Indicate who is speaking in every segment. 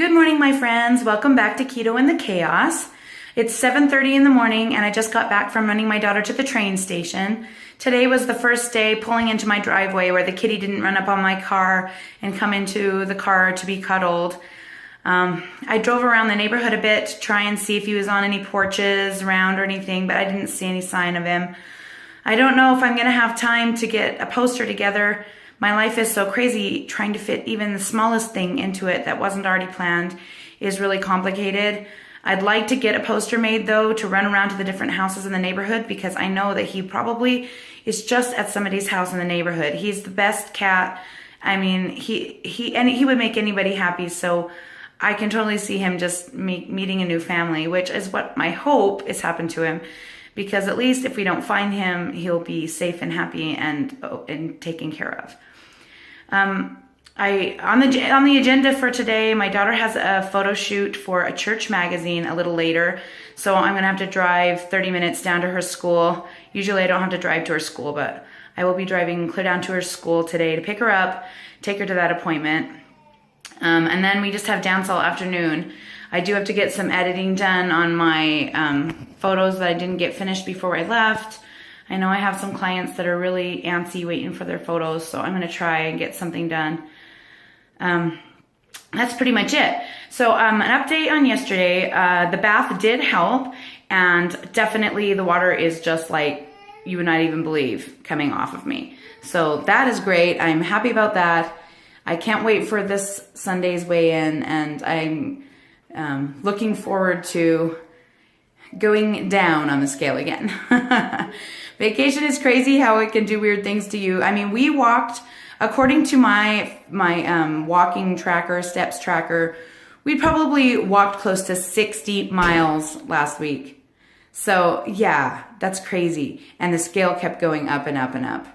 Speaker 1: Good morning, my friends. Welcome back to Keto and the Chaos. It's 7:30 in the morning and I just got back from running my daughter to the train station. Today was the first day pulling into my driveway where the kitty didn't run up on my car and come into the car to be cuddled. I drove around the neighborhood a bit to try and see if he was on any porches around or anything, but I didn't see any sign of him. I don't know if I'm going to have time to get a poster together. My life is so crazy, trying to fit even the smallest thing into it that wasn't already planned is really complicated. I'd like to get a poster made though to run around to the different houses in the neighborhood because I know that he probably is just at somebody's house in the neighborhood. He's the best cat. I mean, he would make anybody happy, so I can totally see him just meeting a new family, which is what my hope has happened to him. Because at least if we don't find him, he'll be safe and happy and taken care of. On the agenda for today, my daughter has a photo shoot for a church magazine a little later, so I'm gonna have to drive 30 minutes down to her school. Usually I don't have to drive to her school, but I will be driving clear down to her school today to pick her up, take her to that appointment. And then we just have dance all afternoon. I do have to get some editing done on my photos that I didn't get finished before I left. I know I have some clients that are really antsy waiting for their photos, so I'm going to try and get something done. That's pretty much it. So an update on yesterday, the bath did help, and definitely the water is just like you would not even believe coming off of me. So that is great. I'm happy about that. I can't wait for this Sunday's weigh-in, and I'm looking forward to going down on the scale again. Vacation is crazy how it can do weird things to you. I mean, we walked, according to my walking tracker, steps tracker, we probably walked close to 60 miles last week. So yeah, that's crazy. And the scale kept going up and up and up.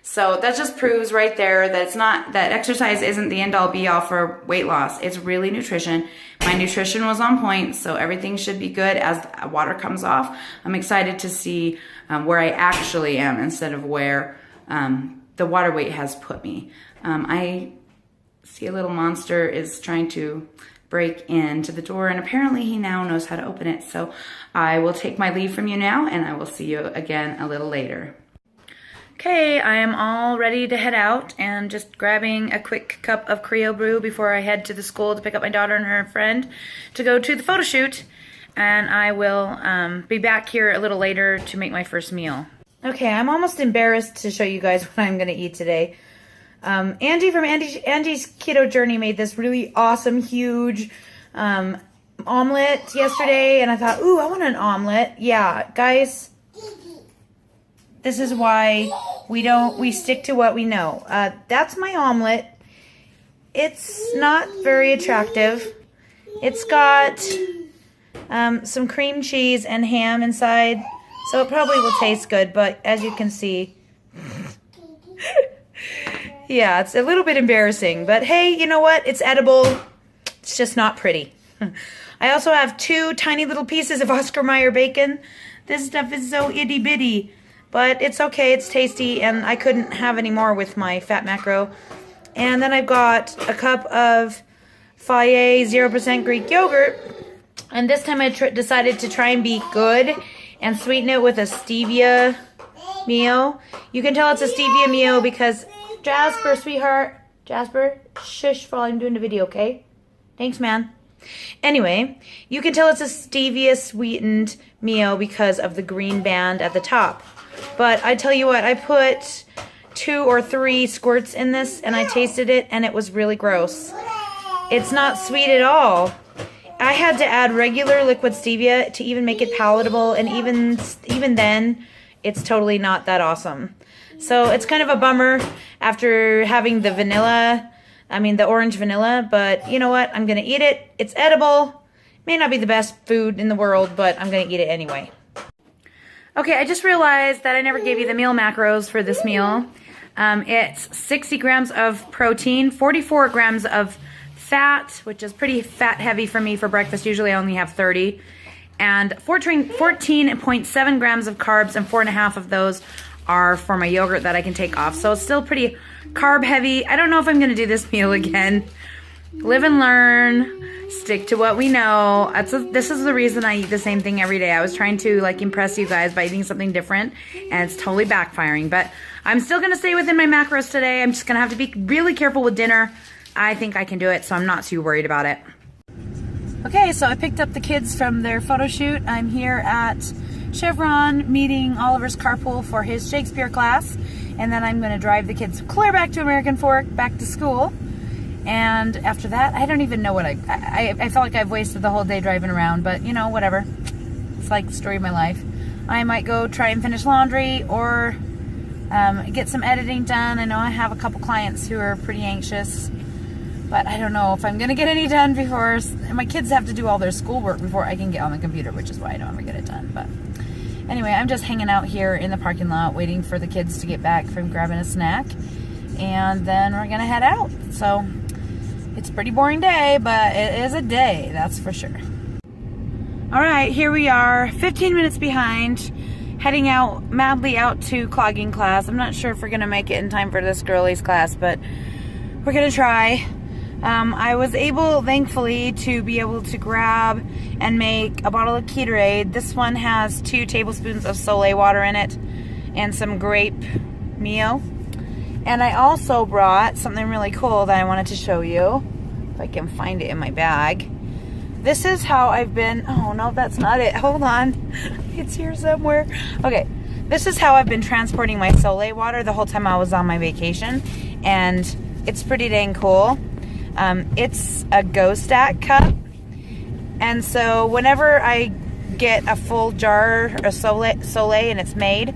Speaker 1: So that just proves right there that it's not, that exercise isn't the end all be all for weight loss. It's really nutrition. My nutrition was on point, so everything should be good as water comes off. I'm excited to see where I actually am instead of where the water weight has put me. I see a little monster is trying to break into the door, and apparently he now knows how to open it. So I will take my leave from you now, and I will see you again a little later. Okay, I am all ready to head out and just grabbing a quick cup of Crio Bru before I head to the school to pick up my daughter and her friend to go to the photo shoot. And I will be back here a little later to make my first meal. Okay, I'm almost embarrassed to show you guys what I'm going to eat today. Andy from Andy's Keto Journey made this really awesome, huge omelet yesterday. And I thought, ooh, I want an omelet. Yeah, guys. This is why we stick to what we know. That's my omelet. It's not very attractive. It's got some cream cheese and ham inside, so it probably will taste good, but as you can see, yeah, it's a little bit embarrassing, but hey, you know what? It's edible. It's just not pretty. I also have 2 tiny little pieces of Oscar Mayer bacon. This stuff is so itty bitty. But it's okay, it's tasty, and I couldn't have any more with my fat macro. And then I've got a cup of Fage 0% Greek yogurt. And this time I decided to try and be good and sweeten it with a stevia Mio. You can tell it's a stevia Mio because, Jasper, sweetheart, Jasper, shush while I'm doing the video, okay? Thanks, man. Anyway, you can tell it's a stevia sweetened Mio because of the green band at the top. But I tell you what, I put 2 or 3 squirts in this and I tasted it and it was really gross. It's not sweet at all. I had to add regular liquid stevia to even make it palatable, and even then, it's totally not that awesome. So it's kind of a bummer after having the the orange vanilla, but you know what? I'm going to eat it. It's edible. May not be the best food in the world, but I'm going to eat it anyway. Okay, I just realized that I never gave you the meal macros for this meal. It's 60 grams of protein, 44 grams of fat, which is pretty fat heavy for me for breakfast. Usually I only have 30. And 14.7 grams of carbs, and 4.5 of those are for my yogurt that I can take off. So it's still pretty carb heavy. I don't know if I'm going to do this meal again. Live and learn. Stick to what we know. This is the reason I eat the same thing every day. I was trying to like impress you guys by eating something different, and it's totally backfiring. But I'm still going to stay within my macros today. I'm just going to have to be really careful with dinner. I think I can do it, so I'm not too worried about it. Okay, so I picked up the kids from their photo shoot. I'm here at Chevron meeting Oliver's carpool for his Shakespeare class. And then I'm going to drive the kids clear back to American Fork, back to school. And after that, I don't even know what I felt like I've wasted the whole day driving around, but you know, whatever. It's like the story of my life. I might go try and finish laundry or get some editing done. I know I have a couple clients who are pretty anxious, but I don't know if I'm going to get any done before. My kids have to do all their schoolwork before I can get on the computer, which is why I don't ever get it done. But anyway, I'm just hanging out here in the parking lot waiting for the kids to get back from grabbing a snack. And then we're going to head out. So it's a pretty boring day, but it is a day, that's for sure. All right, here we are, 15 minutes behind, heading out madly out to clogging class. I'm not sure if we're going to make it in time for this girlies class, but we're going to try. I was able, thankfully, to be able to grab and make a bottle of Keto. This one has 2 tablespoons of Solé water in it and some grape Mio. And I also brought something really cool that I wanted to show you. If I can find it in my bag. This is how I've been, oh no, that's not it. Hold on, it's here somewhere. Okay, this is how I've been transporting my Solé water the whole time I was on my vacation. And it's pretty dang cool. It's a Go Stack cup, and so whenever I get a full jar of Solé and it's made,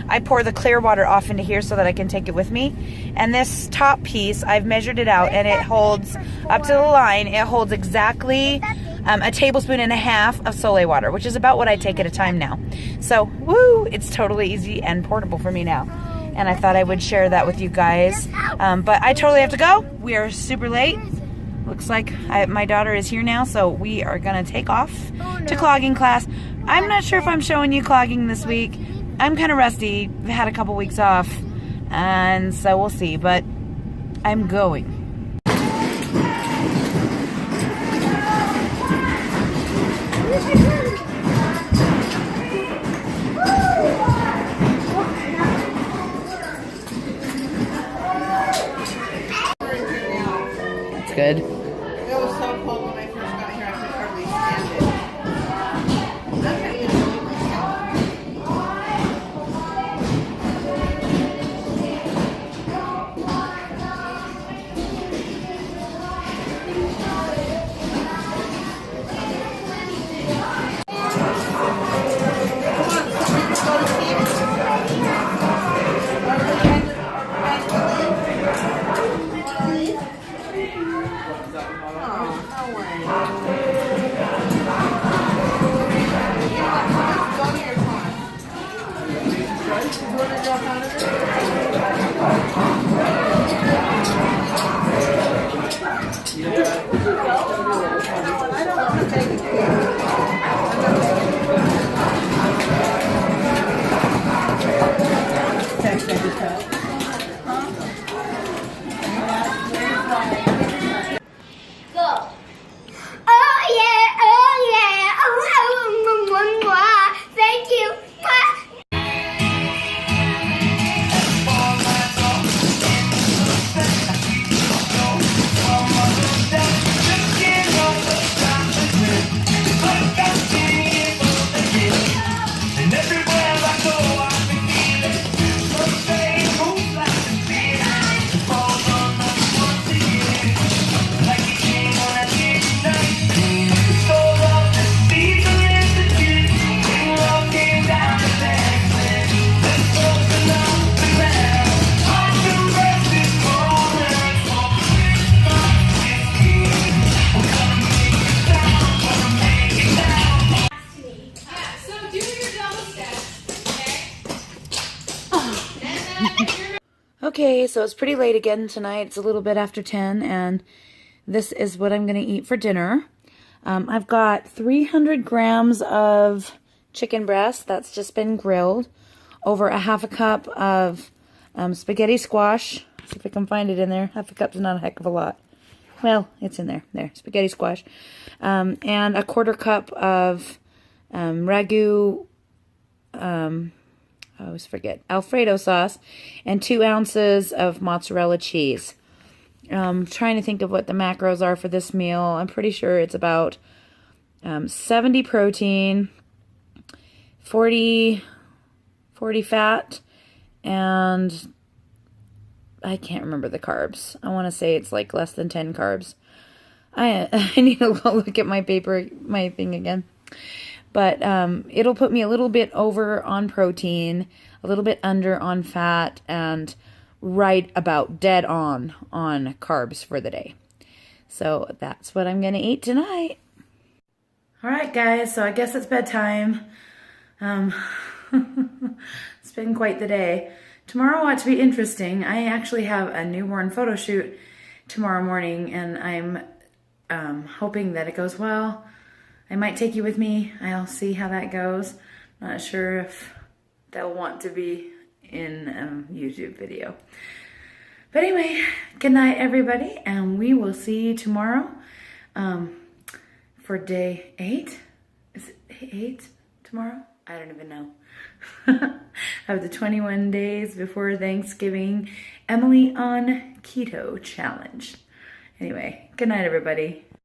Speaker 1: I pour the clear water off into here so that I can take it with me. And this top piece, I've measured it out, and it holds up to the line. It holds exactly a tablespoon and a half of Solé water, which is about what I take at a time now. So, woo! It's totally easy and portable for me now. And I thought I would share that with you guys. But I totally have to go. We are super late. Looks like my daughter is here now, so we are going to take off to clogging class. I'm not sure if I'm showing you clogging this week. I'm kind of rusty. I've had a couple weeks off, and so we'll see. But I'm going. Good.
Speaker 2: It was so cold when I first got here, I could hardly stand it.
Speaker 1: Okay, so it's pretty late again tonight. It's a little bit after 10, and this is what I'm going to eat for dinner. I've got 300 grams of chicken breast that's just been grilled, over a half a cup of spaghetti squash. See if I can find it in there. Half a cup's not a heck of a lot. Well, it's in there. There, spaghetti squash. And a 1/4 cup of ragu, I always forget, Alfredo sauce, and 2 ounces of mozzarella cheese. Trying to think of what the macros are for this meal. I'm pretty sure it's about 70 protein, 40 fat, and I can't remember the carbs. I want to say it's like less than 10 carbs. I need to go look at my thing again. But it'll put me a little bit over on protein, a little bit under on fat, and right about dead on carbs for the day. So that's what I'm going to eat tonight. All right, guys, so I guess it's bedtime. It's been quite the day. Tomorrow ought to be interesting. I actually have a newborn photo shoot tomorrow morning, and I'm hoping that it goes well. I might take you with me. I'll see how that goes. Not sure if they'll want to be in a YouTube video. But anyway, good night, everybody, and we will see you tomorrow for day 8. Is it 8 tomorrow? I don't even know. Of the 21 days before Thanksgiving Emily on Keto challenge. Anyway, good night, everybody.